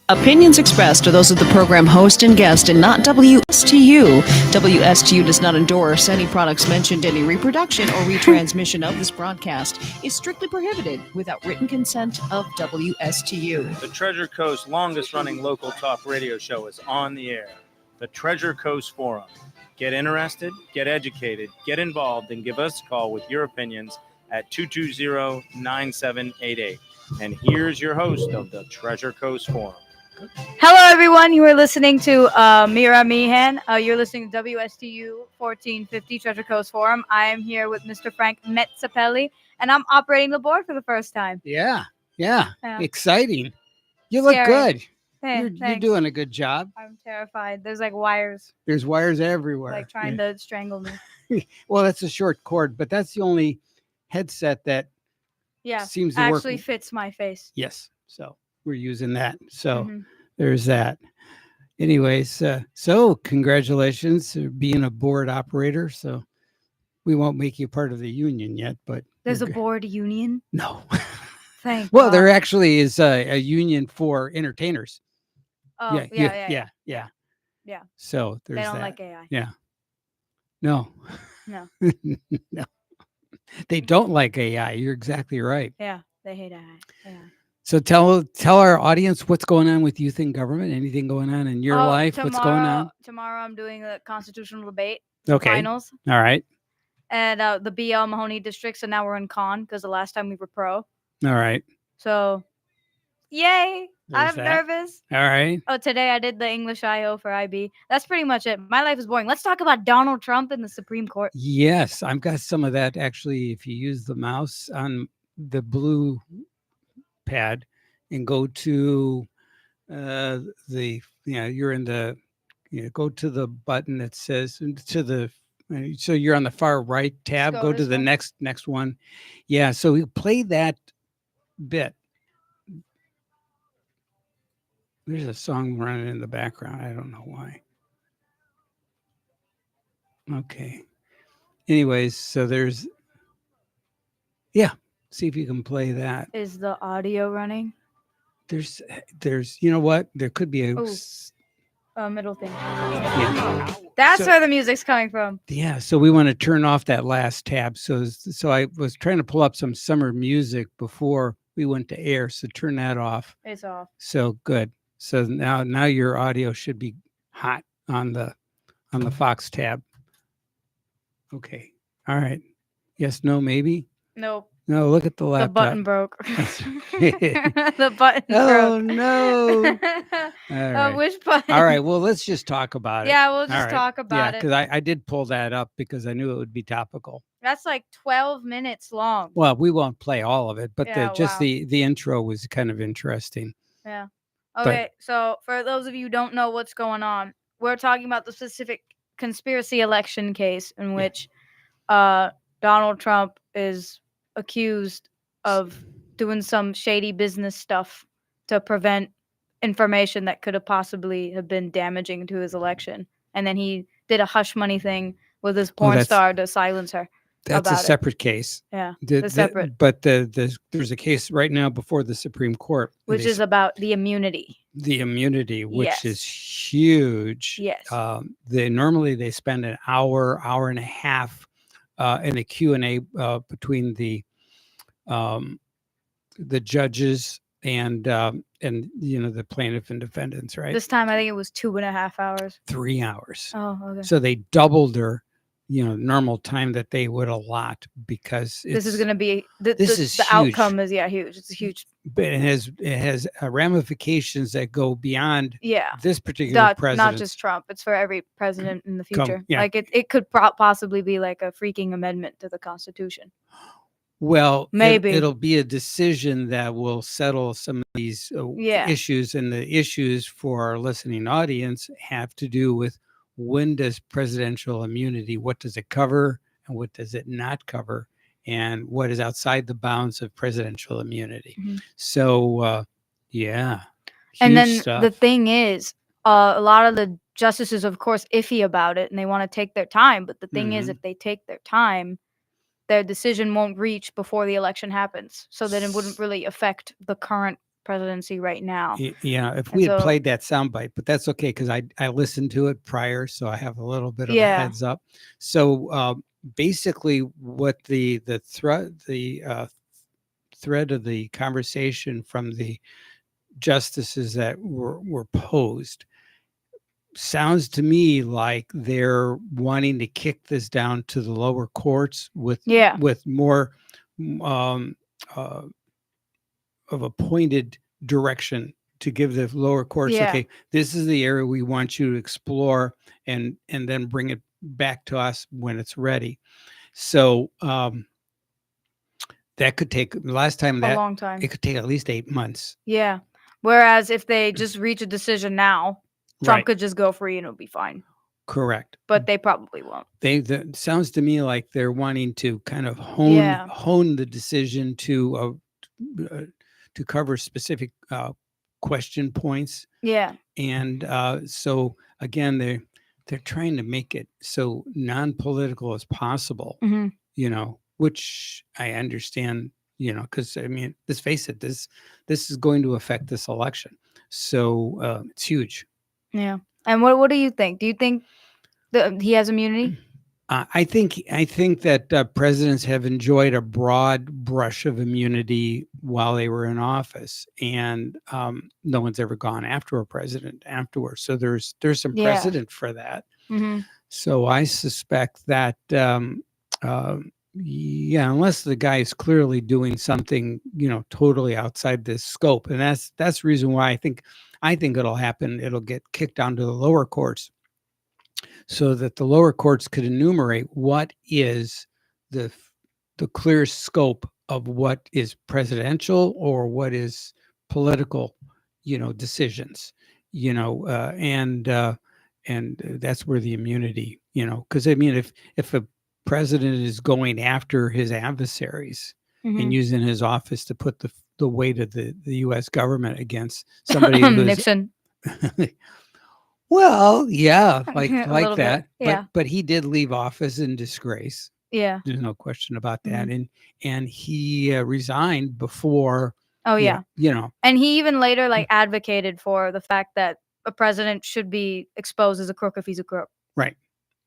Opinions expressed are those of the program host and guest and not WSTU. WSTU does not endorse any products mentioned. Any reproduction or retransmission of this broadcast is strictly prohibited without written consent of WSTU. The Treasure Coast longest-running local talk radio show is on the air. The Treasure Coast Forum. Get interested, get educated, get involved, and give us a call with your opinions at 220-9788. And here's your host of the Treasure Coast Forum. Hello, everyone. You are listening to Mira Meehan. You're listening to WSTU 1450 Treasure Coast Forum. I am here with Mr. Frank Metzapelli, and I'm operating the board for the first time. Yeah. Exciting. You look good. Hey, you're doing a good job. I'm terrified. There's like wires. There's wires everywhere. Like trying to strangle me. Well, that's a short cord, but that's the only headset that seems to actually work. Fits my face. Yes. So we're using that. So there's that. Anyways, so congratulations for being a board operator. So we won't make you part of the union yet, but there's a board union? No. Thank Well, God. there actually is a union for entertainers. Oh, yeah. So there's they don't that. like AI. Yeah. No. No. No. They don't like AI. You're exactly right. Yeah, they hate AI. Yeah. So tell our audience what's going on with youth in government. Anything going on in your life? What's going on? Tomorrow I'm doing a constitutional debate. Okay. Finals. All right. And the BL Mahoney district. So now we're in con because the last time we were pro. All right. So, yay. I'm nervous. All right. Oh, today I did the English IO for IB. That's pretty much it. My life is boring. Let's talk about Donald Trump and the Supreme Court. Yes, I've got some of that actually. If you use the mouse on the blue pad and go to you're in the go to the button that says to the so you're on the far right tab. Go to the next one. Yeah. So we play that bit. There's a song running in the background. I don't know why. Okay. Anyways, so there's see if you can play that. Is the audio running? There's you know what? There could be a middle thing. Yeah. That's where the music's coming from. Yeah, so we want to turn off that last tab. So I was trying to pull up some summer music before we went to air. So turn that off. It's off. So good. So now your audio should be hot on the Fox tab. Okay. All right. Yes, no, maybe? Nope. No, look at the laptop. The button broke. The button broke. Oh, no. All right. Which button? All right. Well, let's just talk about it. Yeah, we'll just talk about it. Yeah, because I did pull that up because I knew it would be topical. That's like 12 minutes long. Well, we won't play all of it, but the intro was kind of interesting. Yeah. Okay, so for those of you who don't know what's going on, we're talking about the specific conspiracy election case in which Donald Trump is accused of doing some shady business stuff to prevent information that could have possibly have been damaging to his election. And then he did a hush money thing with his porn star to silence her. That's a separate case. Yeah, separate. But there's a case right now before the Supreme Court. Which is about the immunity. The immunity, which is huge. Yes. Normally they spend an hour and a half in a Q&A between the judges and the plaintiff and defendants, right? This time I think it was 2.5 hours. 3 hours. Oh, okay. So they doubled their normal time that they would allot because this is going to be the huge. outcome is huge. It's huge. But it has ramifications that go beyond this particular president. Not just Trump. It's for every president in the future. Like it could possibly be like a freaking amendment to the Constitution. Well, maybe it'll be a decision that will settle some of these issues, and the issues for our listening audience have to do with when does presidential immunity, what does it cover and what does it not cover, and what is outside the bounds of presidential immunity. Mm-hmm. So, and then the thing is, a lot of the justices, of course, iffy about it, and they want to take their time. But the thing is, if they take their time, their decision won't reach before the election happens, so that it wouldn't really affect the current presidency right now. Yeah, if And we had so- played that soundbite, but that's okay because I listened to it prior, so I have a little bit of a Yeah. heads up. So basically, what the thread of the conversation from the justices that were posed sounds to me like they're wanting to kick this down to the lower courts with Yeah. more of a pointed direction to give the lower courts, Yeah. okay, this is the area we want you to explore and then bring it back to us when it's ready. So that could take last time a that long time. it could take at least 8 months. Yeah. Whereas if they just reach a decision now, Trump Right. could just go free and it'll be fine. Correct. But they probably won't. That sounds to me like they're wanting to kind of hone the decision to cover specific question points. Yeah. And so again, they're trying to make it so non-political as possible. Mhm. You know, which I understand. You know, because I mean, let's face it, this is going to affect this election, so it's huge. Yeah. And what do you think? Do you think that he has immunity? I think that presidents have enjoyed a broad brush of immunity while they were in office, and no one's ever gone after a president afterwards. So there's some Yeah. precedent for that. Mm-hmm. So I suspect that unless the guy is clearly doing something, you know, totally outside this scope, and that's the reason why I think it'll happen. It'll get kicked down to the lower courts, so that the lower courts could enumerate what is the clear scope of what is presidential or what is political, you know, decisions, you know, and that's where the immunity, you know, because I mean, if a president is going after his adversaries Mm-hmm. and using his office to put the weight of the U.S. government against somebody who's Nixon. Well, yeah, like A little bit, that. yeah. But he did leave office in disgrace. Yeah. There's no question about that. And he resigned before. Oh yeah. You know. And he even later like advocated for the fact that a president should be exposed as a crook if he's a crook. Right.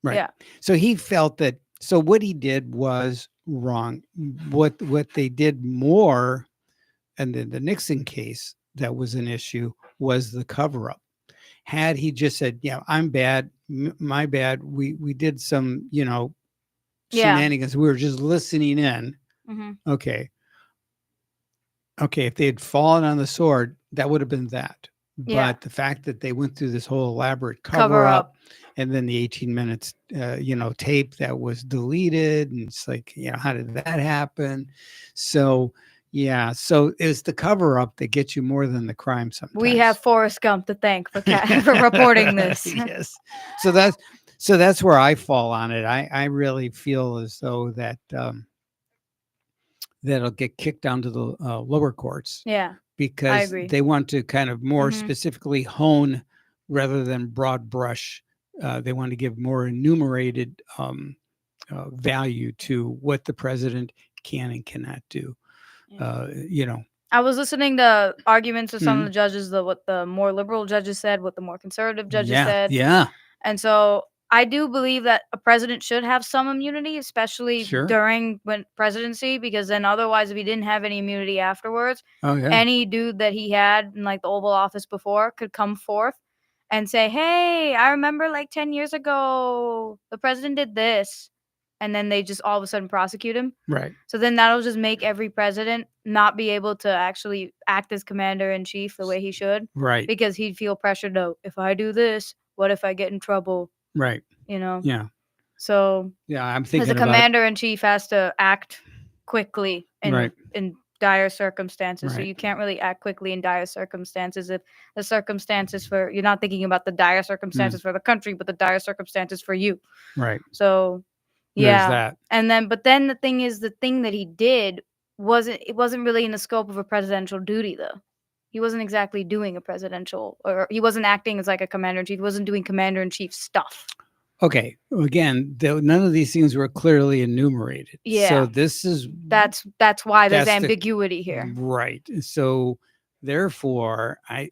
Yeah. So he felt that. So what he did was wrong. What they did more, and then the Nixon case that was an issue was the cover up. Had he just said, "Yeah, I'm bad, my bad. We did some, you know, shenanigans. We were just listening in." Mm-hmm. Okay. If they had fallen on the sword, that would have been that. Yeah. But the fact that they went through this whole elaborate cover up, and then the 18 minutes, you know, tape that was deleted, and it's like, you know, how did that happen? So. Yeah, so it's the cover up that gets you more than the crime sometimes. We have Forrest Gump to thank for for reporting this. Yes. So that's where I fall on it. I really feel as though that that'll get kicked down to the lower courts. Yeah. Because they want to kind of more specifically hone rather than broad brush. They want to give more enumerated value to what the president can and cannot do. You know, I was listening to arguments of some of the judges, what the more liberal judges said, what the more conservative judges said. Yeah. And so I do believe that a president should have some immunity, especially during presidency, because then otherwise, if he didn't have any immunity afterwards, any dude that he had in like the Oval Office before could come forth and say, "Hey, I remember like 10 years ago, the president did this." And then they just all of a sudden prosecute him. Right. So then that'll just make every president not be able to actually act as commander in chief the way he should. Right. Because he'd feel pressured to, if I do this, what if I get in trouble? Right. You know? Yeah. So yeah, I'm thinking as a commander in chief has to act quickly in dire circumstances. So you can't really act quickly in dire circumstances if the circumstances you're not thinking about the dire circumstances for the country, but the dire circumstances for you. Right. So there's that. And but then the thing is, the thing that he did wasn't really in the scope of a presidential duty, though. He wasn't exactly doing a presidential, or he wasn't acting as like a commander in chief. He wasn't doing commander in chief stuff. Okay. Again, none of these things were clearly enumerated. Yeah. So this is that's why there's ambiguity here. Right. So Therefore, I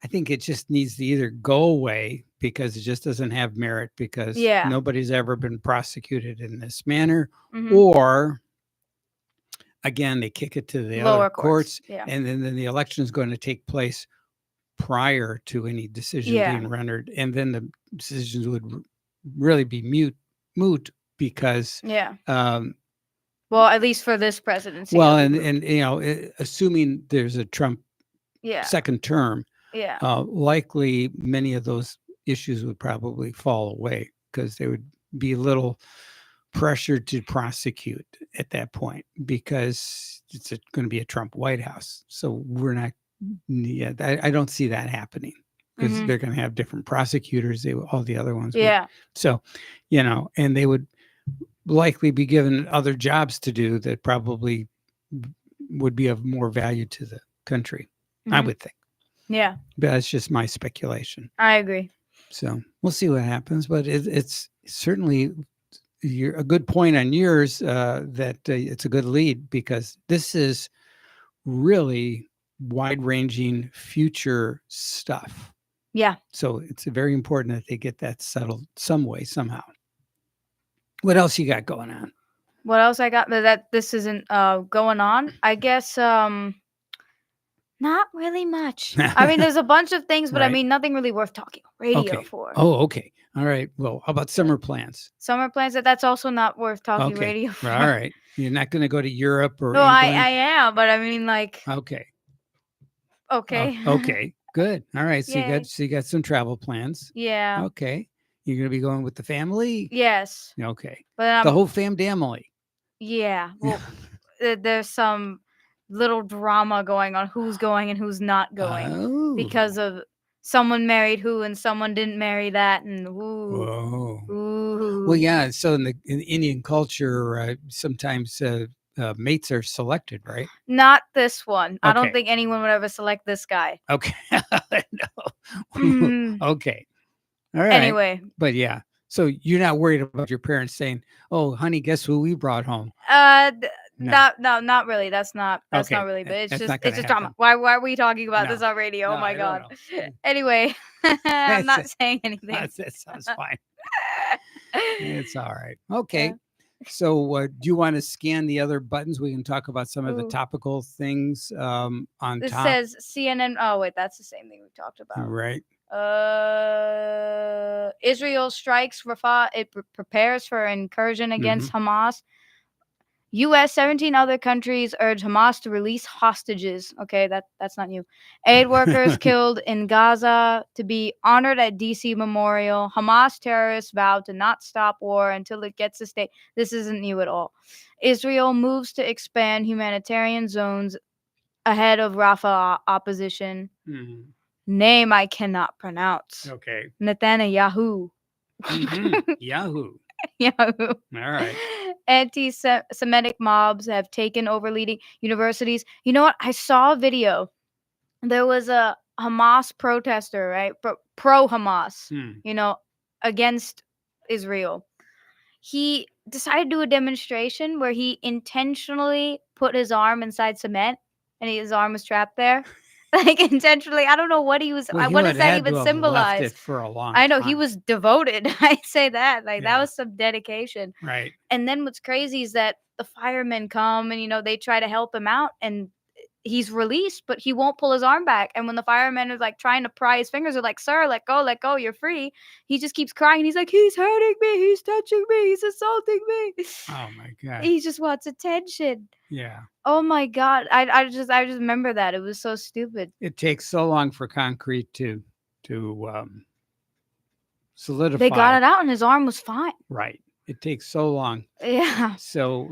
think it just needs to either go away because it just doesn't have merit because nobody's ever been prosecuted in this manner, or again, they kick it to the lower other courts, Yeah. and then the election is going to take place prior to any decision being rendered, and then the decisions would really be moot because well, at least for this presidency. Well, and assuming there's a Trump second term, likely many of those issues would probably fall away because they would be a little pressured to prosecute at that point because it's going to be a Trump White House. So we're not. Yeah, I don't see that happening because they're going to have different prosecutors. All the other ones. Yeah. So, and they would likely be given other jobs to do that probably would be of more value to the country. I would think. Yeah. But that's just my speculation. I agree. So we'll see what happens. But it's certainly a good point on yours that it's a good lead because this is really wide-ranging future stuff. Yeah. So it's very important that they get that settled some way, somehow. What else you got going on? What else I got that this isn't going on? I guess not really much. I mean, there's a bunch of things, but I mean, nothing really worth talking radio for. Oh, okay. All right. Well, how about summer plans? Summer plans, that's also not worth talking radio for. All right. You're not going to go to Europe or No, England? I am, but I mean, like. Okay. Okay. Good. All right. So you got some travel plans. Yeah. Okay. You're going to be going with the family? Yes. Okay. But the whole family. Yeah. Well, there's some little drama going on who's going and who's not going because of someone married who and someone didn't marry that and ooh. Well, yeah. So in the Indian culture, sometimes mates are selected, right? Not this one. Okay. I don't think anyone would ever select this guy. Okay. No. Okay. All right. Anyway. But yeah. So you're not worried about your parents saying, "Oh, honey, guess who we brought home?" No, not really. That's not really. But it's just drama. Why are we talking about this on radio? Oh my God. Anyway, I'm not saying anything. That sounds fine. It's all right. Okay. Yeah. So do you want to scan the other buttons? We can talk about some of the topical things on top. It says CNN. Oh, wait, that's the same thing we talked about. Right. Israel strikes Rafah. It prepares for incursion against Hamas. U.S. 17 other countries urge Hamas to release hostages. Okay, that's not new. Aid workers killed in Gaza to be honored at D.C. Memorial. Hamas terrorists vow to not stop war until it gets a state. This isn't new at all. Israel moves to expand humanitarian zones ahead of Rafah opposition. Name I cannot pronounce. Okay. Netanyahu. Yahoo. Yahoo. All right. Anti-Semitic mobs have taken over leading universities. You know what? I saw a video. There was a Hamas protester, right? Pro-Hamas, against Israel. He decided to do a demonstration where he intentionally put his arm inside cement and his arm was trapped there. Like intentionally, I don't know what he was. Well, what does that even symbolize? Left it for a long I know time. He was devoted. I say that. That was some dedication. Right. And then what's crazy is that the firemen come and they try to help him out, and he's released, but he won't pull his arm back. And when the firemen are like trying to pry his fingers, they're like, "Sir, let go, you're free." He just keeps crying. And he's like, "He's hurting me. He's touching me. He's assaulting me." Oh my God. He just wants attention. Yeah. Oh my God. I just remember that. It was so stupid. It takes so long for concrete to solidify. They got it out and his arm was fine. Right. It takes so long. Yeah. So,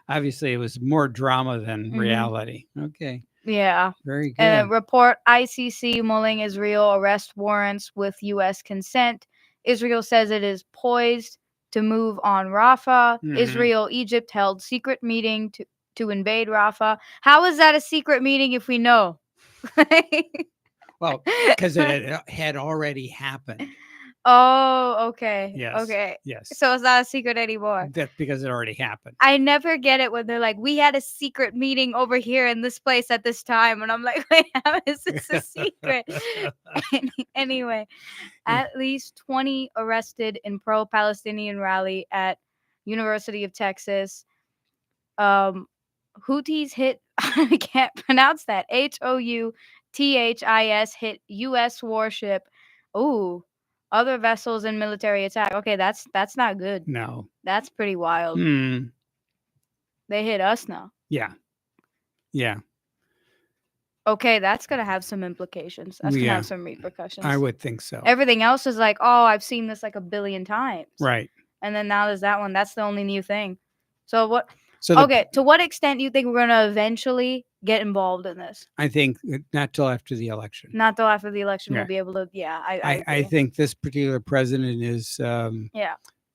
obviously it was more drama than reality. Okay. Yeah. Very good. Report ICC mulling Israel arrest warrants with U.S. consent. Israel says it is poised to move on Rafah. Israel, Egypt held secret meeting to invade Rafah. How is that a secret meeting if we know? Well, because it had already happened. Oh, okay. Yes. Okay. Yes. So it's not a secret anymore. That's because it already happened. I never get it when they're like, we had a secret meeting over here in this place at this time. And I'm like, wait, how is this a secret? Anyway, at least 20 arrested in pro-Palestinian rally at University of Texas. Houthis hit, I can't pronounce that, Houthis hit U.S. warship. Ooh, other vessels in military attack. Okay, that's not good. No. That's pretty wild. They hit us now. Yeah. Yeah. Okay, that's going to have some implications. That's going to have some repercussions. I would think so. Everything else is like, oh, I've seen this like a billion times. Right. And then now there's that one. That's the only new thing. So what? Okay, to what extent do you think we're going to eventually get involved in this? I think not till after the election. Not till after the election we'll be able to. Yeah, I think this particular president is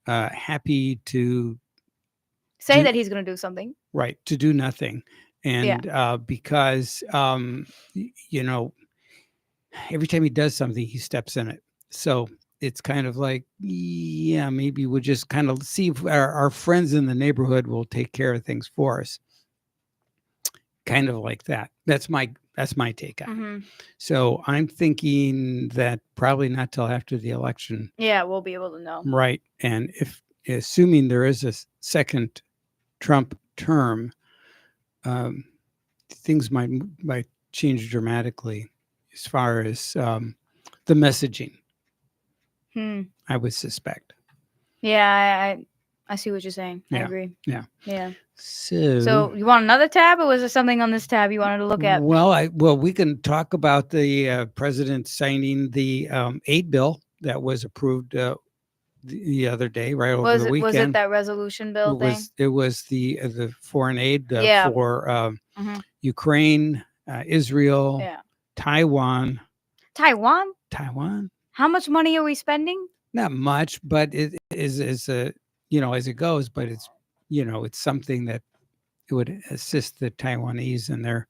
happy to say that he's going to do something. Right, to do nothing. And because, every time he does something, he steps in it. So it's kind of like, maybe we'll just kind of see if our friends in the neighborhood will take care of things for us. Kind of like that. That's my take on it. So I'm thinking that probably not till after the election. Yeah, we'll be able to know. Right. And assuming there is a second Trump term, things might change dramatically as far as the messaging. I would suspect. Yeah, I see what you're saying. I agree. Yeah. Yeah. So you want another tab, or was there something on this tab you wanted to look at? Well, we can talk about the president signing the aid bill that was approved the other day, right over the weekend. Was it that resolution bill thing? It was the foreign aid for Ukraine, Israel, Taiwan. Taiwan? How much money are we spending? Not much, but it is as it goes. But it's it's something that it would assist the Taiwanese in their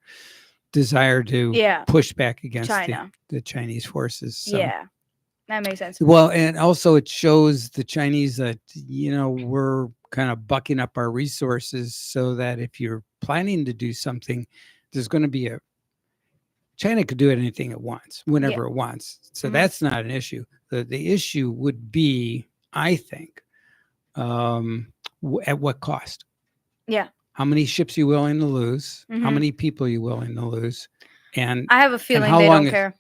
desire to push back against the Chinese forces. So. Yeah. That makes sense. Well, and also it shows the Chinese that, we're kind of bucking up our resources so that if you're planning to do something, there's going to be China could do anything it wants, whenever it wants. So that's not an issue. The issue would be, I think, at what cost? Yeah. How many ships are you willing to lose? How many people are you willing to lose? And I have a feeling they don't care.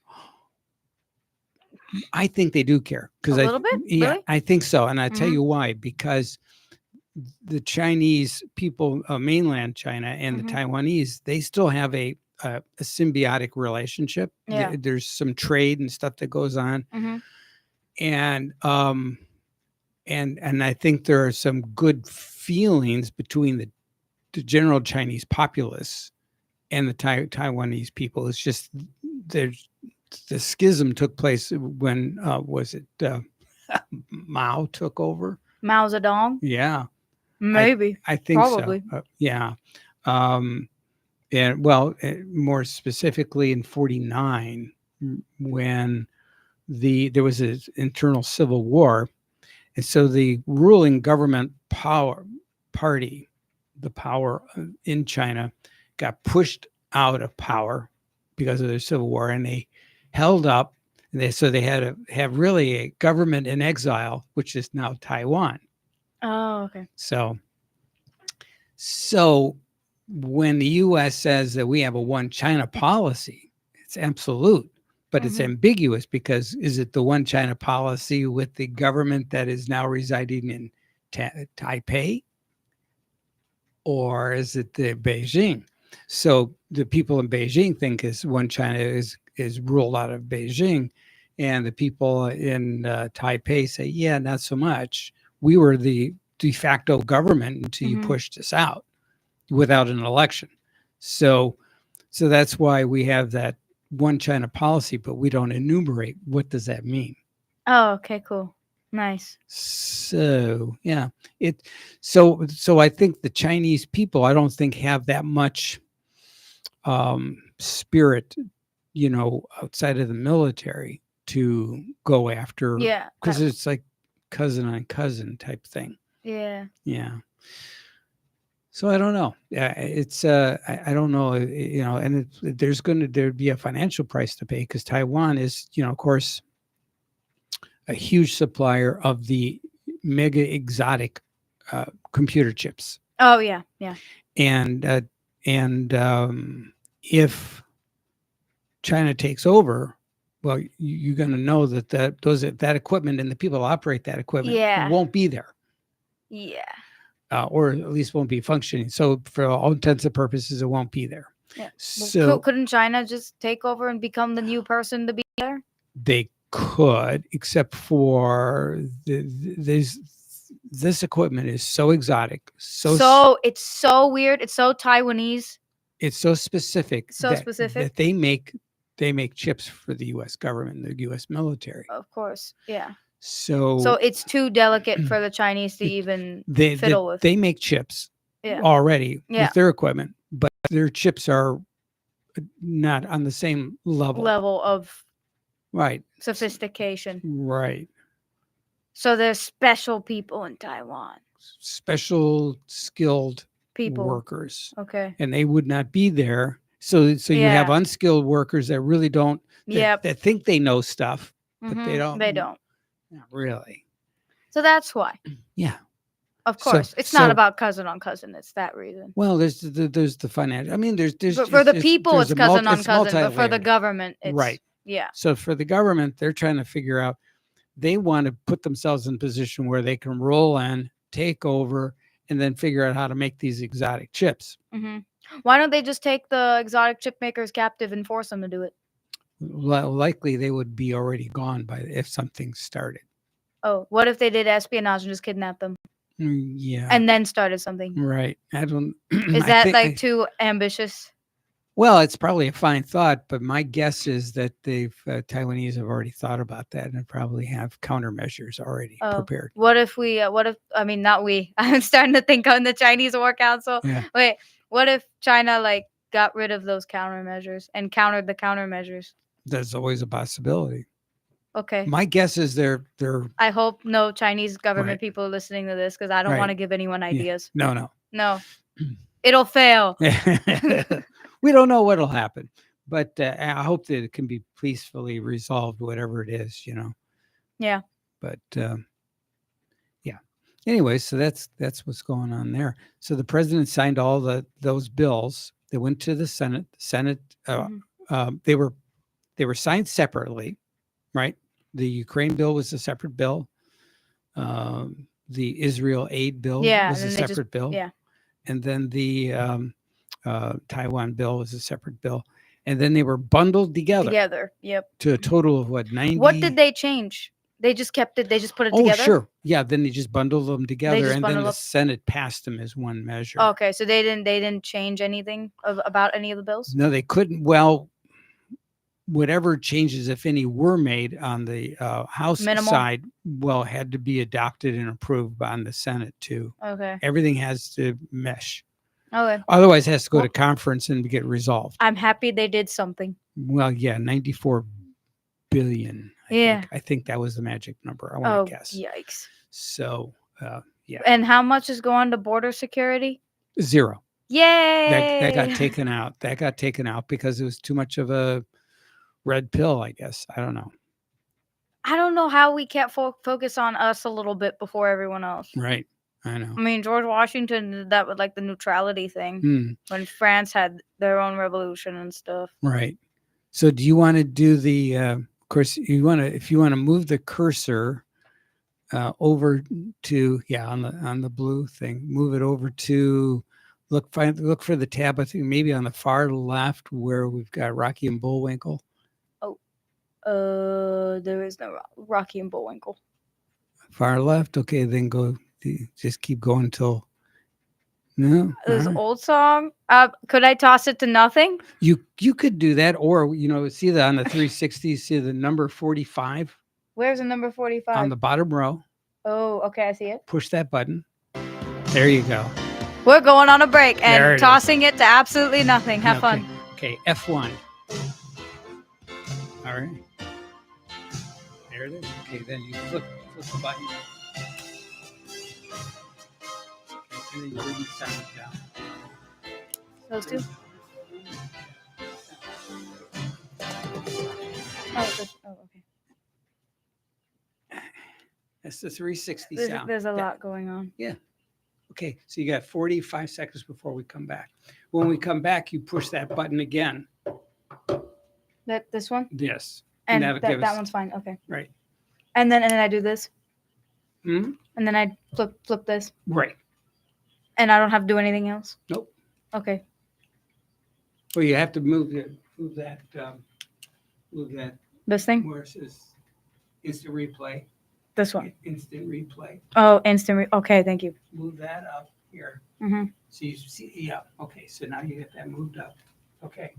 I think they do care because a little bit. Yeah, really? I think so, and I tell you why. Because the Chinese people, mainland China, and the Taiwanese, they still have a symbiotic relationship. Yeah. There's some trade and stuff that goes on, and I think there are some good feelings between the general Chinese populace and the Taiwanese people. It's just the schism took place when Mao took over. Mao Zedong? Yeah. Maybe. I think probably. So. Yeah. And more specifically in 1949, when there was an internal civil war. And so the ruling government party, the power in China, got pushed out of power because of their civil war, and they held up. So they had to have really a government in exile, which is now Taiwan. Oh, okay. So when the U.S. says that we have a one China policy, it's absolute, but it's ambiguous, because is it the one China policy with the government that is now residing in Taipei, or is it the Beijing? So the people in Beijing think one China is ruled out of Beijing, and the people in Taipei say, yeah, not so much. We were the de facto government until you pushed us out without an election. So that's why we have that one China policy, but we don't enumerate what does that mean. Oh, okay, cool. Nice. So yeah, so I think the Chinese people, I don't think have that much spirit, outside of the military. to go after. Yeah. Because it's like cousin on cousin type thing. Yeah. Yeah. So I don't know. Yeah, it's I don't know, and there'd be a financial price to pay because Taiwan is, of course, a huge supplier of the mega exotic computer chips. Oh yeah, yeah. And if China takes over, well, you're going to know that equipment and the people who operate that equipment won't be there. Yeah. Or at least won't be functioning. So for all intents and purposes, it won't be there. Yeah. So Well, couldn't China just take over and become the new person to be there? They could, except for this equipment is so exotic, so it's so weird. It's so Taiwanese. It's so specific. That they make chips for the U.S. government, the U.S. military. Of course, yeah. So it's too delicate for the Chinese to even fiddle with. They make chips already with their equipment, but their chips are not on the same level of right sophistication. Right. So there's special people in Taiwan. Special skilled people, workers. Okay. And they would not be there. So you have unskilled workers that really don't. That think they know stuff, but they don't. They don't. Not really. So that's why. Yeah. Of course, it's not about cousin on cousin. It's that reason. Well, there's the financial. I mean, there's but for the people, it's cousin on cousin. But for the government, it's right. Yeah. So for the government, they're trying to figure out. They want to put themselves in a position where they can roll in, take over, and then figure out how to make these exotic chips. Mm-hmm. Why don't they just take the exotic chip makers captive and force them to do it? Likely they would be already gone if something started. Oh, what if they did espionage and just kidnapped them? Yeah. And then started something. Right. I don't. Is that too ambitious? Well, it's probably a fine thought, but my guess is that Taiwanese have already thought about that and probably have countermeasures already prepared. What if not we. I'm starting to think on the Chinese War Council. Yeah. Wait, what if China got rid of those countermeasures and countered the countermeasures? There's always a possibility. Okay. My guess is they're. I hope no Chinese government people are listening to this because I don't want to give anyone ideas. Yeah. No. It'll fail. We don't know what'll happen, but I hope that it can be peacefully resolved, whatever it is, Yeah. But yeah. Anyway, so that's what's going on there. So the president signed all those bills. They went to the Senate. Senate. They were signed separately, right? The Ukraine bill was a separate bill. The Israel aid bill was a separate bill. Yeah. And then the Taiwan bill was a separate bill. And then they were bundled together. Yep. To a total of 90. What did they change? They just kept it. They just put it together. Oh, sure. Yeah. Then they just bundled them together, and then the Senate passed them as one measure. Okay, so they didn't change anything about any of the bills. No, they couldn't. Well, whatever changes, if any, were made on the House side, had to be adopted and approved on the Senate too. Okay. Everything has to mesh. Okay. Otherwise, it has to go to conference and get resolved. I'm happy they did something. Well, yeah, 94 billion. I think that was the magic number. I want to guess. Yikes. So, yeah. And how much is going to border security? 0. Yay! That got taken out. That got taken out because it was too much of a red pill, I guess. I don't know. I don't know how we can't focus on us a little bit before everyone else. Right. I know. I mean, George Washington did that with the neutrality thing when France had their own revolution and stuff. Right. So do you want to do the, of course, if you want to move the cursor over to, on the blue thing, move it over to, look for the tab, I think maybe on the far left where we've got Rocky and Bullwinkle. There is no Rocky and Bullwinkle. Far left. Okay, then just keep going till. No. This old song. Could I toss it to nothing? You could do that, or see that on the 360. See the number 45. Where's the number 45? On the bottom row. Oh, okay, I see it. Push that button. There you go. We're going on a break and tossing it to absolutely nothing. Have fun. Okay, F1. All right. There it is. Okay, then you flip the button. Okay, and then you bring the sound down. Those two? Okay. That's the 360 There's, sound. there's a lot going on. Okay, so you got 45 seconds before we come back. When we come back, you push that button again. This one? Yes. And that'll that give us- one's fine. Okay. Right. And then I do this. Hmm? And then I flip this. Right. And I don't have to do anything else. Nope. Okay. Well, you have to move that This thing? where it says instant replay. This one. Instant replay. Oh, okay, thank you. Move that up here. Mm-hmm. So you see, yeah. Okay, so now you get that moved up. Okay.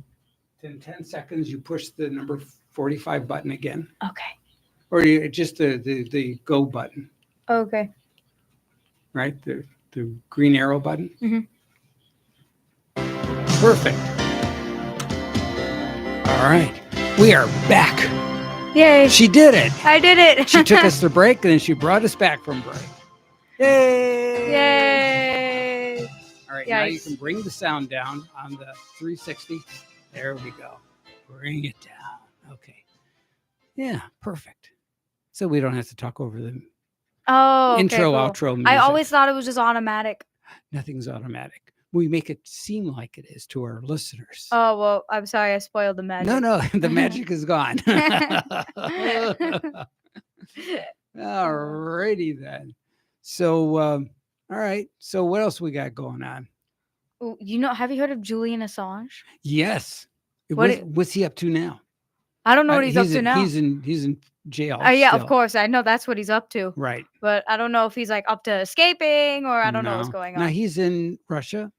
In 10 seconds, you push the number 45 button again, Okay. or just the go button, Okay. right? The green arrow button. Mhm. Perfect. All right, we are back. Yay. She did it. I did it. She took us to break, and then she brought us back from break. Yay! Yay. All right, now you Yikes. can bring the sound down on the 360. There we go. Bring it down. Okay. Yeah, perfect. So we don't have to talk over the Oh, okay, intro, cool. outro music. I always thought it was just automatic. Nothing's automatic. We make it seem like it is to our listeners. Oh, well, I'm sorry. I spoiled the magic. No, the magic is gone. All righty then. So, all right. So what else we got going on? Ooh, have you heard of Julian Assange? Yes. What What's he up to now? I don't know what he's up to now. He's in jail. Yeah, of still. course. I know that's what he's up to. Right. But I don't know if he's like up to escaping or I don't know what's No. going Now on. he's in Russia.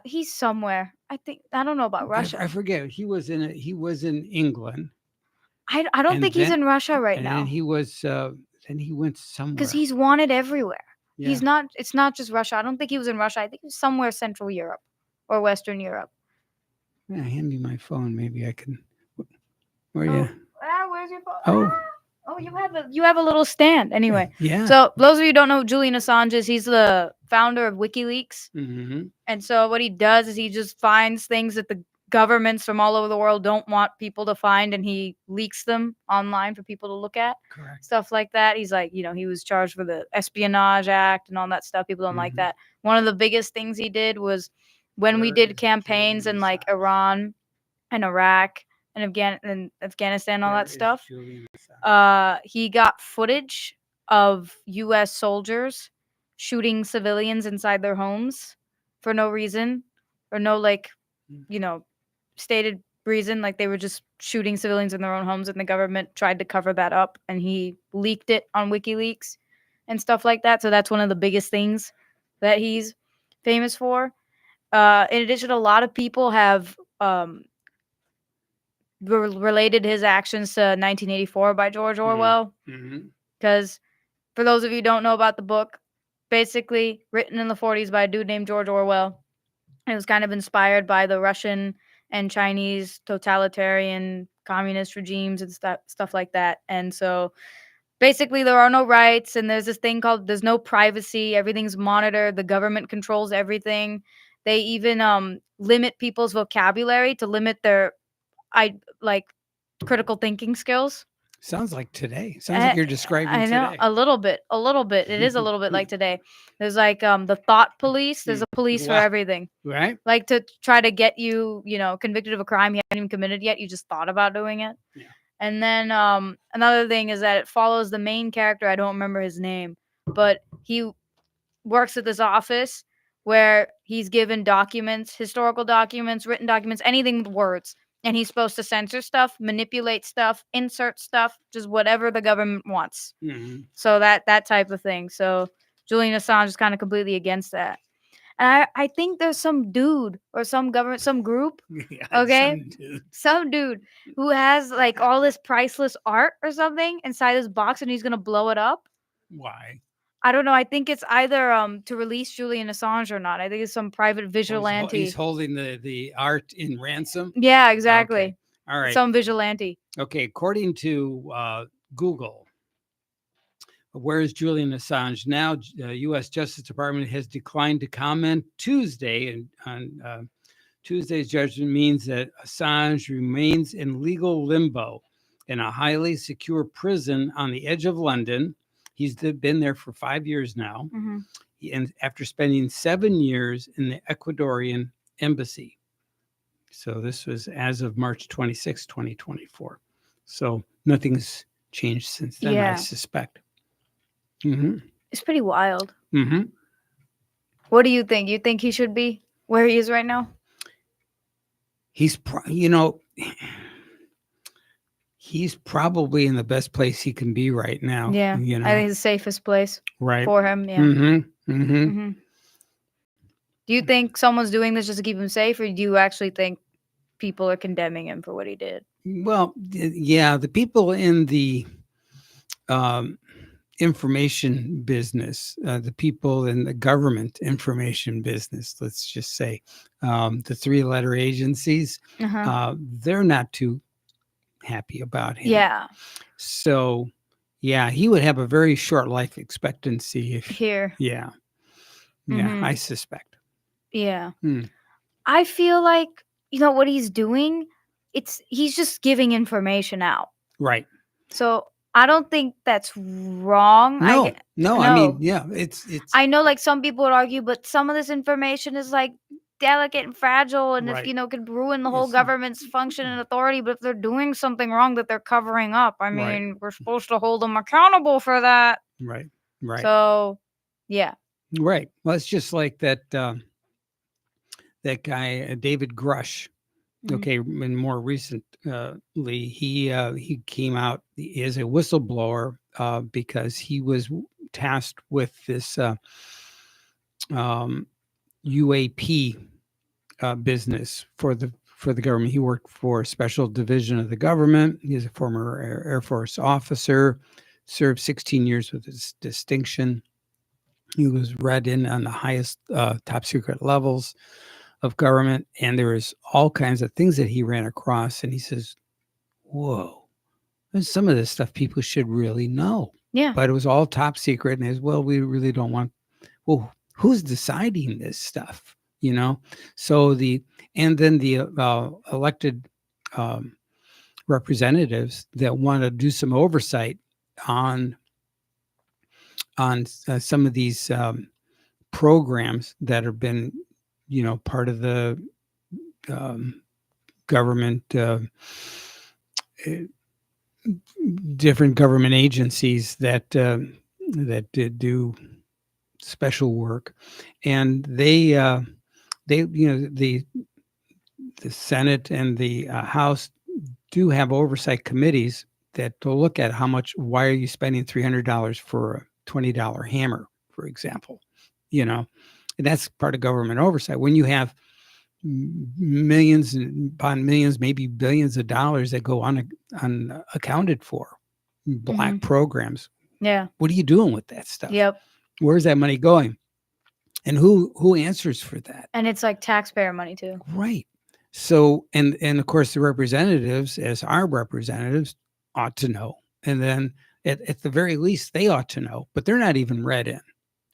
He's somewhere. I don't know about Russia. I forget. He was in England. I don't and think he's then- in Russia right and now. then he was then he went somewhere. Because he's wanted everywhere. Yeah. It's not just Russia. I don't think he was in Russia. I think he was somewhere Central Europe or Western Europe. Yeah, hand me my phone. Maybe I can. Where Oh. you? Where's your phone? Oh. Oh, you have a little stand. Anyway. Yeah. So those of you who don't know who Julian Assange is, he's the founder of WikiLeaks. Mm-hmm. And so what he does is he just finds things that the governments from all over the world don't want people to find, and he leaks them online for people to look at. Correct. Stuff like that. He's like, he was charged for the Espionage Act and all that stuff. People don't like Mhm. that. One of the biggest things he did was when we Where did is campaigns in Julian like Assange? Iran and Iraq and Afghanistan, all Where that is stuff. Julian Assange? He got footage of U.S. soldiers shooting civilians inside their homes for no reason or no stated reason. Like they were just shooting civilians in their own homes, and the government tried to cover that up, and he leaked it on WikiLeaks and stuff like that. So that's one of the biggest things that he's famous for. In addition, a lot of people have related his actions to 1984 by George Orwell. Mhm. Because for those of you who don't know about the book, basically written in the 40s by a dude named George Orwell. It was kind of inspired by the Russian and Chinese totalitarian communist regimes and stuff like that. And so basically there are no rights, and there's this thing called there's no privacy. Everything's monitored. The government controls everything. They even limit people's vocabulary to limit their critical thinking skills. Sounds like today. Sounds like you're describing I know today. a little bit. It is a little bit like today. There's like the thought police. There's a police for Wow. everything. Right? Like to try to get you, convicted of a crime you haven't even committed yet. You just thought about doing it. Yeah. And then another thing is that it follows the main character. I don't remember his name, but he works at this office where he's given documents, historical documents, written documents, anything with words. And he's supposed to censor stuff, manipulate stuff, insert stuff, just whatever the government wants. Mhm. So that type of thing. So Julian Assange is kind of completely against that. And I think there's some dude or some government, some group, Yeah, Okay. some dude. some dude who has like all this priceless art or something inside this box, and he's gonna blow it up. Why? I don't know. I think it's either to release Julian Assange or not. I think it's some private Oh, vigilante. He's holding the art in ransom. Yeah, exactly. All right. Some vigilante. Okay. According to Google. Where is Julian Assange now? U.S. Justice Department has declined to comment Tuesday, and on Tuesday's judgment means that Assange remains in legal limbo in a highly secure prison on the edge of London. He's been there for 5 years now, and after spending 7 years in the Ecuadorian embassy. So this was as of March 26, 2024. So nothing's changed since then, I suspect. It's pretty wild. Mm-hmm. What do you think? You think he should be where he is right now? He's probably in the best place he can be right now. Yeah, I think it's the safest place for him. Yeah. Do you think someone's doing this just to keep him safe, or do you actually think people are condemning him for what he did? Well, yeah, the people in the information business, the people in the government information business, let's just say, the 3-letter agencies, they're not too happy about him. Yeah. So, yeah, he would have a very short life expectancy if here. Yeah. Yeah, I suspect. Yeah. I feel like, what he's doing, he's just giving information out. Right. So I don't think that's wrong. No. I mean, yeah, it's. I know, like, some people would argue, but some of this information is like delicate and fragile, and if could ruin the whole government's function and authority. But if they're doing something wrong that they're covering up, I mean, we're supposed to hold them accountable for that. Right. So, yeah. Right. Well, it's just like that guy David Grush. Okay, and more recently, he came out as a whistleblower because he was tasked with this UAP business for the government. He worked for a special division of the government. He's a former Air Force officer, served 16 years with distinction. He was read in on the highest top secret levels of government, and there was all kinds of things that he ran across, and he says, whoa, there's some of this stuff people should really know. Yeah. But it was all top secret, and we really don't want, well, who's deciding this stuff? So then the elected representatives that want to do some oversight on some of these programs that have been part of the government, different government agencies that do special work, and the Senate and the House do have oversight committees that will look at why are you spending $300 for a $20 hammer, for example, and that's part of government oversight. When you have millions upon millions, maybe billions of dollars that go unaccounted for, black programs. Yeah. What are you doing with that stuff? Yep. Where's that money going? And who answers for that? And it's like taxpayer money too. Right. So, and of course the representatives, as our representatives, ought to know. And then at the very least, they ought to know, but they're not even read in.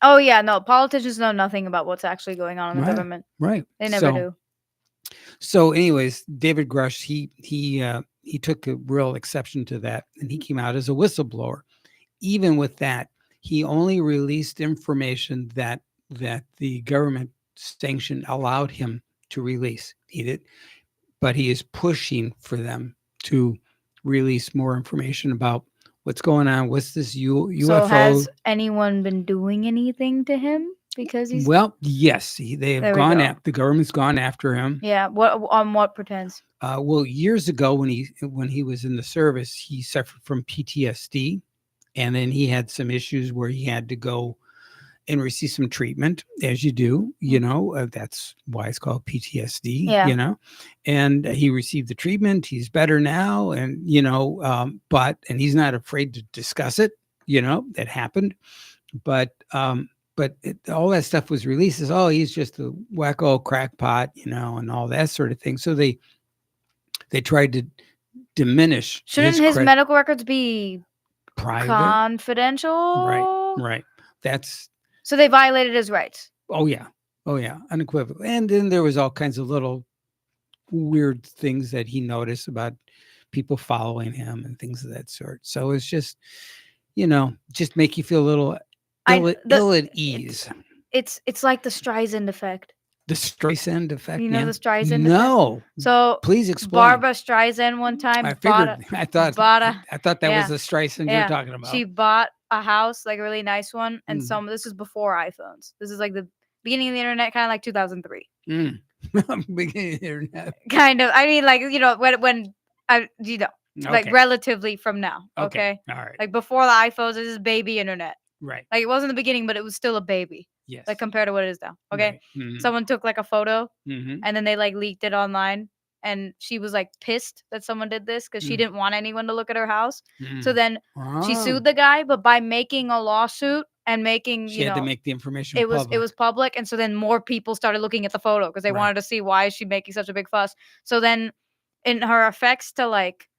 Oh yeah, no, politicians know nothing about what's actually going on in the government. Right. They never do. So anyways, David Grush, he took a real exception to that, and he came out as a whistleblower. Even with that, he only released information that the government sanction allowed him to release. He did, but he is pushing for them to release more information about what's going on. What's this UFO? So has anyone been doing anything to him because he's? Well, yes, they have gone after. The government's gone after him. Yeah. What pretense? Well, years ago when he was in the service, he suffered from PTSD, and then he had some issues where he had to go and receive some treatment, as you do. That's why it's called PTSD. Yeah. And he received the treatment. He's better now, and but he's not afraid to discuss it. That happened, but all that stuff was released as, he's just a wacko crackpot, and all that sort of thing. So they tried to diminish. Shouldn't his medical records be private. Confidential. Right. That's so they violated his rights. Oh yeah, unequivocally. And then there was all kinds of little weird things that he noticed about people following him and things of that sort. So it's just, just make you feel a little ill at ease. It's like the Streisand effect. The Streisand effect. You know the Streisand No. effect? So please explain. Barbara Streisand one time I thought that was the Streisand you're talking about. She bought a house, like a really nice one, and this is before iPhones. This is like the beginning of the internet, kind of like 2003. Beginning of the internet. Kind of. I mean, like, when like relatively from now. Okay. All right. Like before the iPhones, this is baby internet. Right. Like it wasn't the beginning, but it was still a baby. Yes. Like compared to what it is now. Okay. Right. Someone took like a photo Mm-hmm. and then they like leaked it online. And she was like pissed that someone did this because she didn't want anyone to look at her house. So then she sued the guy, but by making a lawsuit and making, she had to make the information it public. was public. And so then more people started looking at the photo because they wanted to see why is she making such a big fuss. So then in her effects to like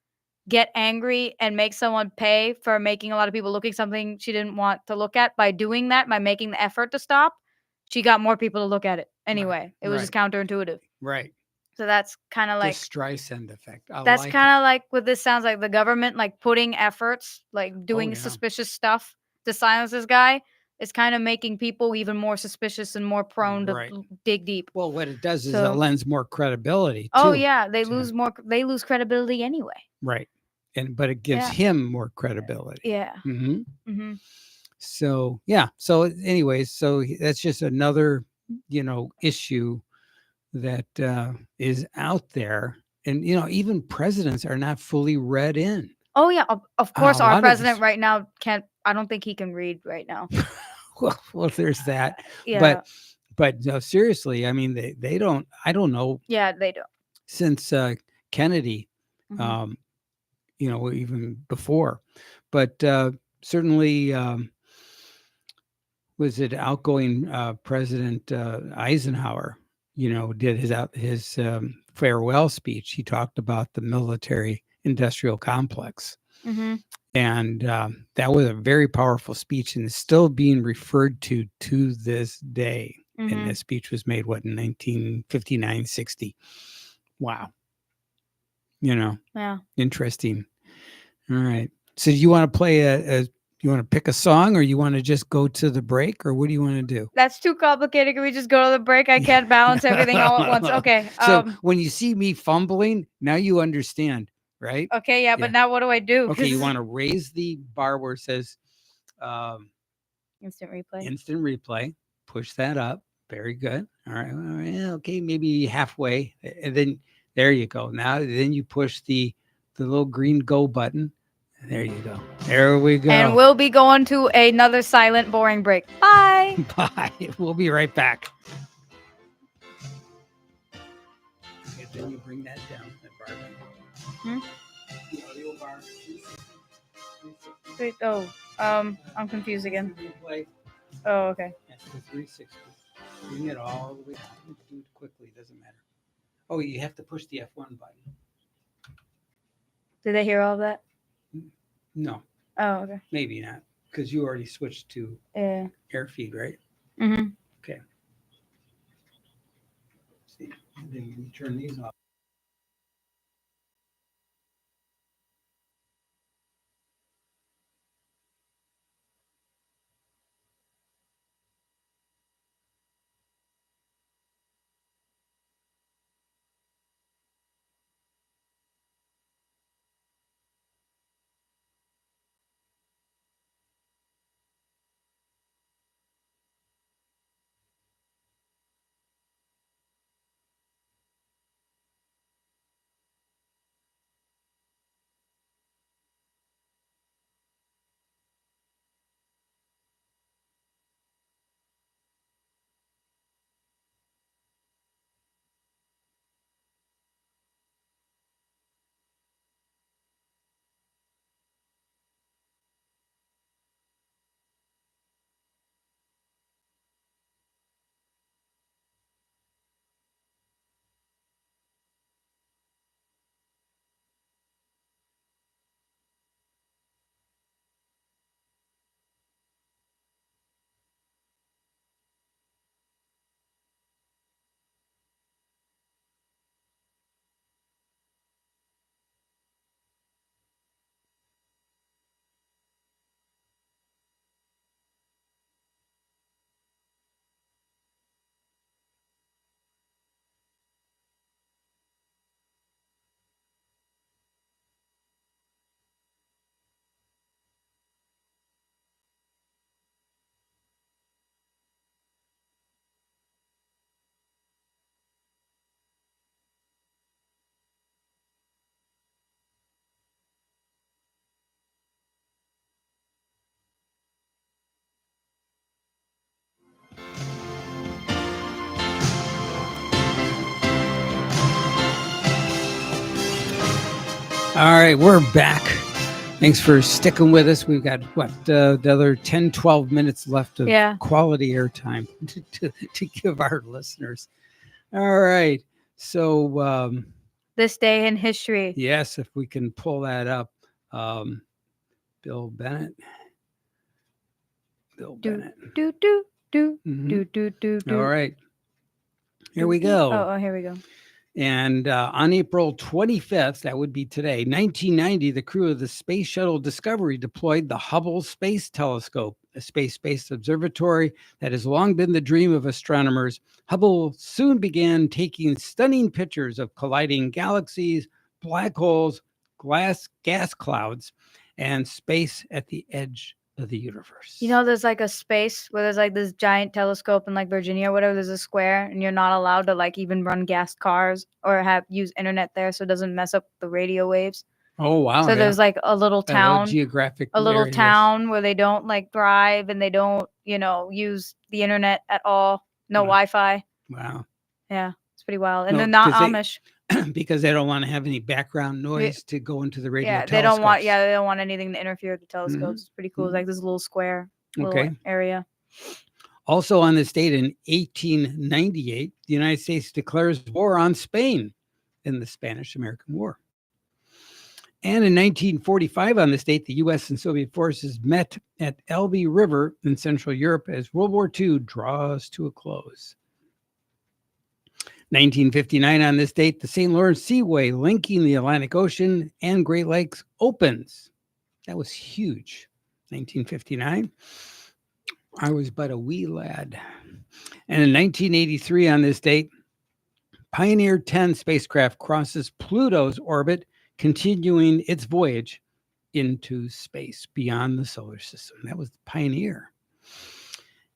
get angry and make someone pay for making a lot of people looking something she didn't want to look at, by doing that, by making the effort to stop, she got more people to look at it anyway. It was just counterintuitive. Right. So that's kind of like the Streisand effect. That's kind of like what this sounds like. The government like putting efforts, like doing suspicious stuff to silence this guy, is kind of making people even more suspicious and more prone to dig deep. Well, what it does is it lends more credibility. Too, oh yeah, they lose credibility anyway. Right, but it gives him more credibility. Yeah. Mm-hmm. Mm-hmm. So yeah. So anyways, so that's just another issue that is out there, and even presidents are not fully read in. Oh yeah, of course our president right now can't. I don't think he can read right now. well, there's that. Yeah. But no, seriously, I mean they don't. I don't know. Yeah, they don't. Since Kennedy, even before, but certainly was it outgoing President Eisenhower? Did his farewell speech. He talked about the military-industrial complex, and that was a very powerful speech, and is still being referred to this day. And this speech was made in 1959, 60. Wow. Yeah. Interesting. All right. So, do you want to play you want to pick a song, or you want to just go to the break, or what do you want to do? That's too complicated. Can we just go to the break? I can't balance everything all at once. Okay. So when you see me fumbling, now you understand, right? Okay. Yeah. But now what do I do? Okay. You want to raise the bar where it says instant replay. Instant replay. Push that up. Very good. All right. Okay. Maybe halfway. And then there you go. Now, then you push the little green go button. There you go. There we go. And we'll be going to another silent, boring break. Bye. Bye. We'll be right back. Okay, then you bring that down. That bar. The audio bar. 360. I'm confused again. Oh, okay. That's the 360. Bring it all the way down. Do it quickly. Doesn't matter. Oh, you have to push the F1 button. Did they hear all of that? No. Oh, okay. Maybe not, because you already switched to air feed, right? Mm-hmm. Okay. See, then you turn these off. All right, we're back. Thanks for sticking with us. We've got, the other 10, 12 minutes left of quality airtime to give our listeners. All right. So this day in history. Yes, if we can pull that up. Bill Bennett. Do, do, do, do, do, do, do. All right. Here we go. Oh, here we go. And on April 25th, that would be today, 1990, the crew of the Space Shuttle Discovery deployed the Hubble Space Telescope, a space-based observatory that has long been the dream of astronomers. Hubble soon began taking stunning pictures of colliding galaxies, black holes, gas clouds, and space at the edge of the universe. You know, there's like a space where there's like this giant telescope in like Virginia or whatever. There's a square, and you're not allowed to like even run gas cars or use internet there, so it doesn't mess up the radio waves. Oh wow! So there's like a little town, a little town where they don't like drive and they don't, use the internet at all. No Wi-Fi. Wow. Yeah, it's pretty wild, and they're not Amish. Because they don't want to have any background noise to go into the radio. Yeah, they don't want anything to interfere with the telescopes. It's pretty cool. It's like this little square, little area. Also on this date in 1898, the United States declares war on Spain in the Spanish-American War. And in 1945, on this date, the U.S. and Soviet forces met at Elbe River in Central Europe as World War II draws to a close. 1959, on this date, the St. Lawrence Seaway linking the Atlantic Ocean and Great Lakes opens. That was huge. 1959. I was but a wee lad. And in 1983, on this date, Pioneer 10 spacecraft crosses Pluto's orbit, continuing its voyage into space beyond the solar system. That was Pioneer.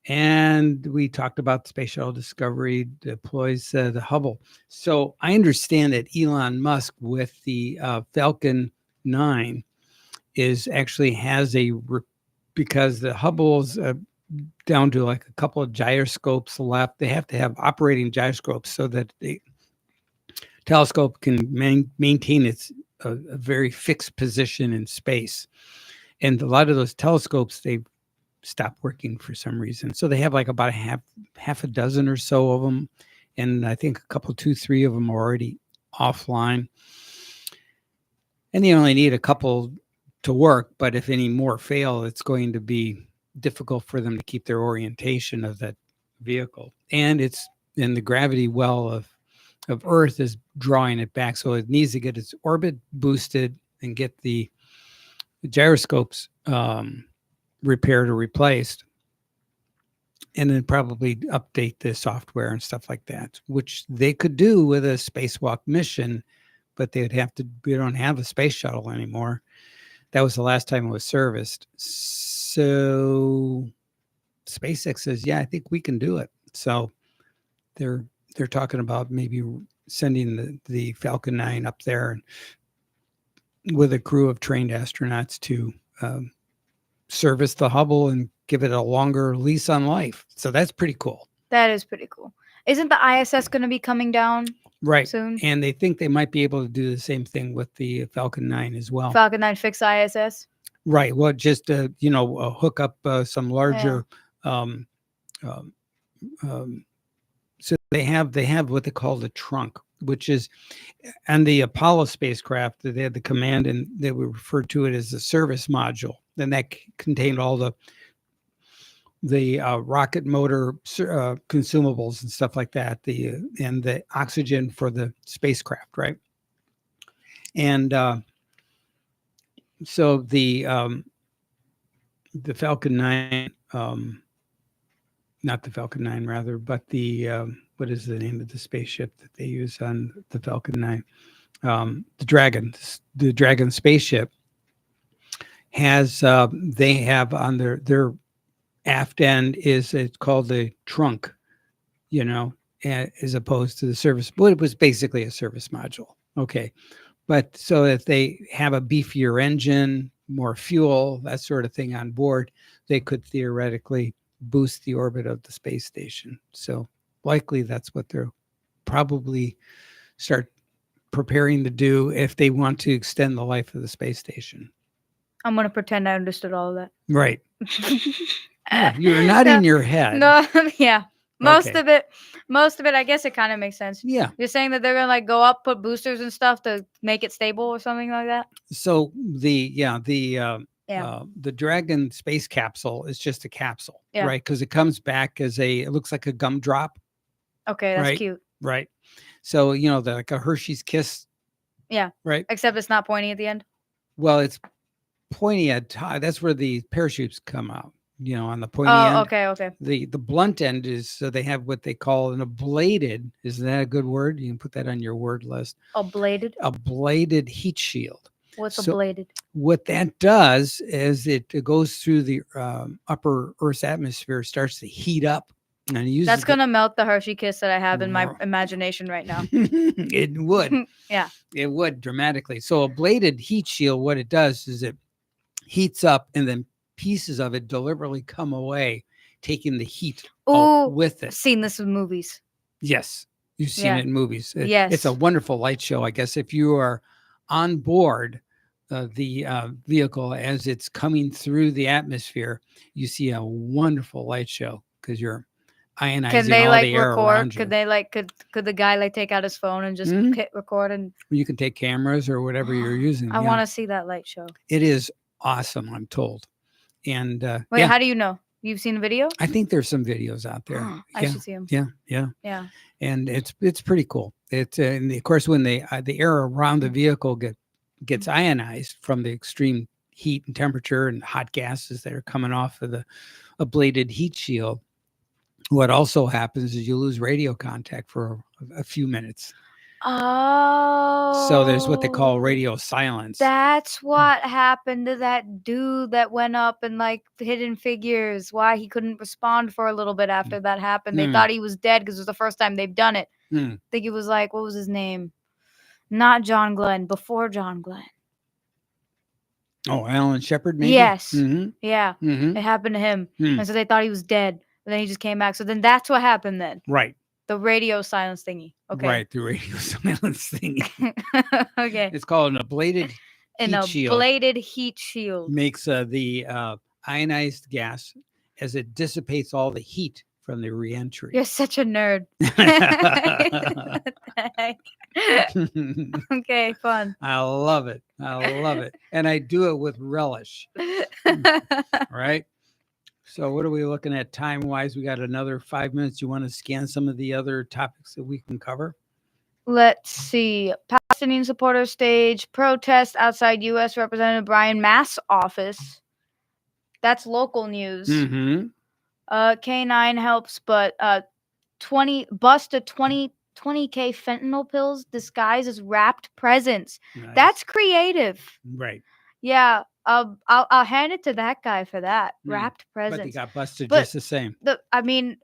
And we talked about the Space Shuttle Discovery deploys the Hubble. So I understand that Elon Musk with the Falcon 9 has because the Hubble's down to like a couple of gyroscopes left. They have to have operating gyroscopes so that the telescope can maintain its a very fixed position in space. And a lot of those telescopes, they've stopped working for some reason. So they have like about half a dozen or so of them. And I think a couple, 2-3 of them are already offline. And they only need a couple to work. But if any more fail, it's going to be difficult for them to keep their orientation of that vehicle. And the gravity well of Earth is drawing it back. So it needs to get its orbit boosted and get the gyroscopes repaired or replaced, and then probably update the software and stuff like that, which they could do with a spacewalk mission, but we don't have a space shuttle anymore. That was the last time it was serviced. So SpaceX says, yeah, I think we can do it. So they're talking about maybe sending the Falcon 9 up there with a crew of trained astronauts to service the Hubble and give it a longer lease on life. So that's pretty cool. That is pretty cool. Isn't the ISS going to be coming down soon? And they think they might be able to do the same thing with the Falcon 9 as well. Falcon 9 fix ISS? Right. Well, just, hook up some larger... so they have what they call the trunk, which is, and the Apollo spacecraft, they had the command, and they would refer to it as the service module. Then that contained all the rocket motor consumables and stuff like that, and the oxygen for the spacecraft, right? And so the Falcon 9, not the Falcon 9 rather, but the what is the name of the spaceship that they use on the Falcon 9? The Dragon spaceship has they have on their aft end it's called the trunk, as opposed to the service. But it was basically a service module. Okay, but so if they have a beefier engine, more fuel, that sort of thing on board, they could theoretically boost the orbit of the space station. So likely that's what they'll probably start preparing to do if they want to extend the life of the space station. I'm gonna pretend I understood all of that. Right. Yeah, you're not in your head. No, yeah. Most Okay. of it, I guess it kind of makes sense. Yeah. You're saying that they're gonna like go up, put boosters and stuff to make it stable or something like that. So the Dragon space capsule is just a capsule, Yeah. right? Because it comes back as it looks like a gumdrop, Okay, that's Right. cute. right? So like a Hershey's Kiss. Yeah. Right. Except it's not pointy at the end. Well, it's pointy at top. That's where the parachutes come out. On the pointy Oh, end. okay. The blunt end is, so they have what they call an ablated. Isn't that a good word? You can put that on your word list. Ablated. Ablated heat shield. What's So- ablated? What that does is it goes through the upper Earth's atmosphere, starts to heat up, and it uses That's gonna melt the Hershey Kiss that I have in my Roar. imagination right now. It would. Yeah. It would dramatically. So a bladed heat shield, what it does is it heats up, and then pieces of it deliberately come away, taking the heat out Ooh, with I've it. seen this with movies. Yes, you've seen Yeah. it in movies. Yes. It's a wonderful light show. I guess if you are on board the vehicle as it's coming through the atmosphere, you see a wonderful light show because you're ionizing Can they all like the air record? around you. Could they like could the guy like take out his phone and just Mhm. hit record? And You can take cameras or whatever you're using. I want to see that light show. It is awesome, I'm told. And Wait, yeah, how do you know? You've seen a video? I think there's some videos out there. I yeah, should see them. yeah. Yeah. And it's pretty cool. And of course, when the air around the vehicle gets ionized from the extreme heat and temperature and hot gases that are coming off of the ablated heat shield, what also happens is you lose radio contact for a few minutes. Oh. So there's what they call radio silence. That's what happened to that dude that went up and like Hidden Figures. Why he couldn't respond for a little bit after that happened. They Hmm. thought he was dead because it was the first time they've done it. Hmm. I think it was like, what was his name? Not John Glenn. Before John Glenn. Oh, Alan Shepard, maybe? Yes. Mm-hmm. Yeah. Mm-hmm. It happened to him. Hmm. And so they thought he was dead. But then he just came back. So then that's what happened then. Right. The radio silence thingy. Okay. Right. The radio silence thing. Okay. It's called an ablated An heat shield. ablated heat shield. Makes the ionized gas as it dissipates all the heat from the reentry. You're such a nerd. What the heck? Okay, fun. I love it. And I do it with relish. Right. So what are we looking at time wise? We got another 5 minutes. You want to scan some of the other topics that we can cover? Let's see. Palestinian supporters stage protest outside U.S. Representative Brian Mast's office. That's local news. Mm-hmm. K9 helps, but 20 20K fentanyl pills disguised as wrapped presents. Nice. That's creative. Right. Yeah. I'll hand it to that guy for that. Mm. Wrapped But they presents. got busted But- just the same. I mean,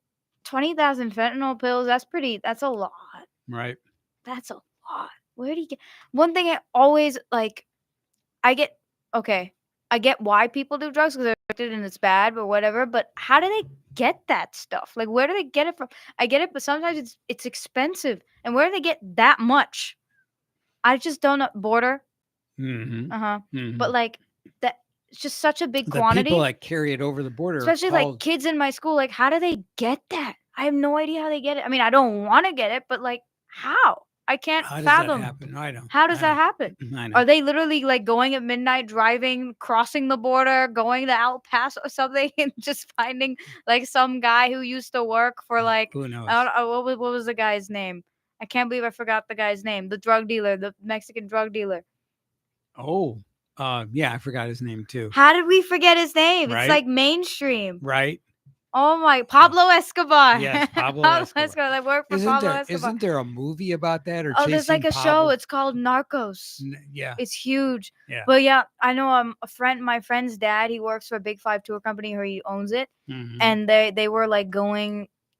20,000 fentanyl pills, that's a lot. Right. That's a lot. Where do you get one thing I always like I get why people do drugs because they're addicted and it's bad or whatever, but how do they get that stuff? Like where do they get it from? I get it, but sometimes it's expensive. And where do they get that much? I just don't know. Border. Mm-hmm. Uh-huh. Mm-hmm. But like that it's just such a big the quantity. people that carry it over the border, are Especially like called- kids in my school, like how do they get that? I have no idea how they get it. I mean, I don't want to get it, but like how? I can't How does fathom. that happen? I don't. How does that happen? I know. Are they literally like going at midnight, driving, crossing the border, going to El Paso or something, and just finding like some guy who used to work for like Who knows? I don't know, what was the guy's name? I can't believe I forgot the guy's name. The drug dealer, the Mexican drug dealer. Oh, yeah, I forgot his name too. How did we forget his name? Right. It's like mainstream. Right? Oh my, Pablo Escobar. Yes, Pablo Escobar. I work for Pablo Escobar. Isn't there a movie about that? Or Oh, there's like a Chasing show. Pablo? It's called Narcos. Yeah. It's huge. Yeah. But yeah, I know my friend's dad, he works for a Big Five tour company where he owns it. Mhm. And they were like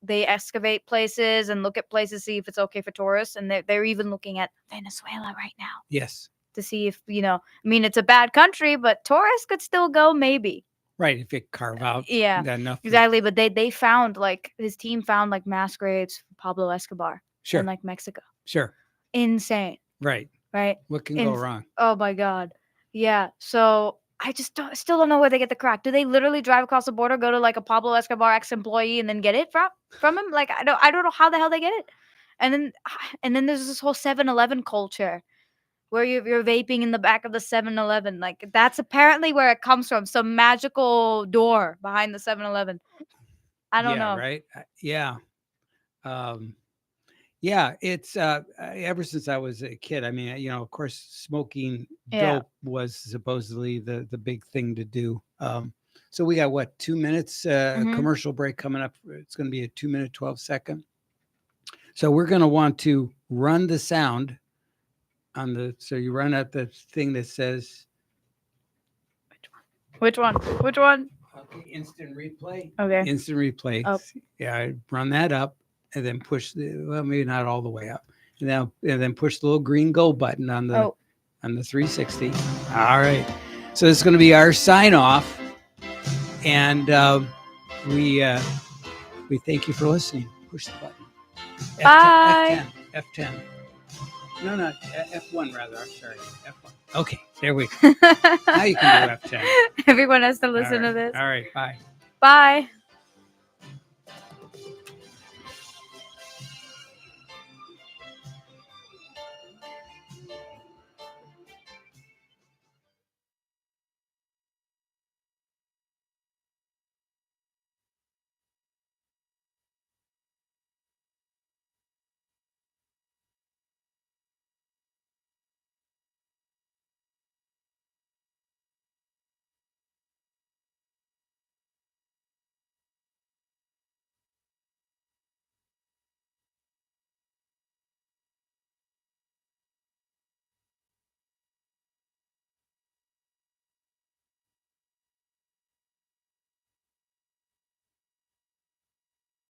they excavate places and look at places, see if it's okay for tourists. And they're even looking at Venezuela right now Yes. to see if, I mean, it's a bad country, but tourists could still go maybe. Right. If you carve out Yeah, enough. exactly. But they found like his team found like mass graves for Pablo Escobar Sure. in like Mexico. Sure. Insane. Right. Right. What can go wrong? Oh my God. Yeah. So I just still don't know where they get the crack. Do they literally drive across the border, go to like a Pablo Escobar ex-employee, and then get it from him? Like I don't know how the hell they get it. And then there's this whole 7-Eleven culture where you're vaping in the back of the 7-Eleven. Like that's apparently where it comes from. Some magical door behind the 7-Eleven. I don't know. Right. Yeah. Yeah, it's ever since I was a kid. I mean, of course, smoking dope was supposedly the big thing to do. So we got what, 2 minutes commercial break coming up. It's going to be a 2-minute, 12-second. So we're going to want to run the sound on the. So you run up the thing that says. Which one? Okay, instant replay. Okay. Instant replay. Oh. Yeah, I run that up. And then push maybe not all the way up. And then push the little green go button on the 360. All right. So it's going to be our sign off, and we thank you for listening. Push the button. Bye. F10. No, F1 rather. I'm sorry. F1. Okay, there we go. Now you can do F10. Everyone has to listen to this. All right. Bye. Bye.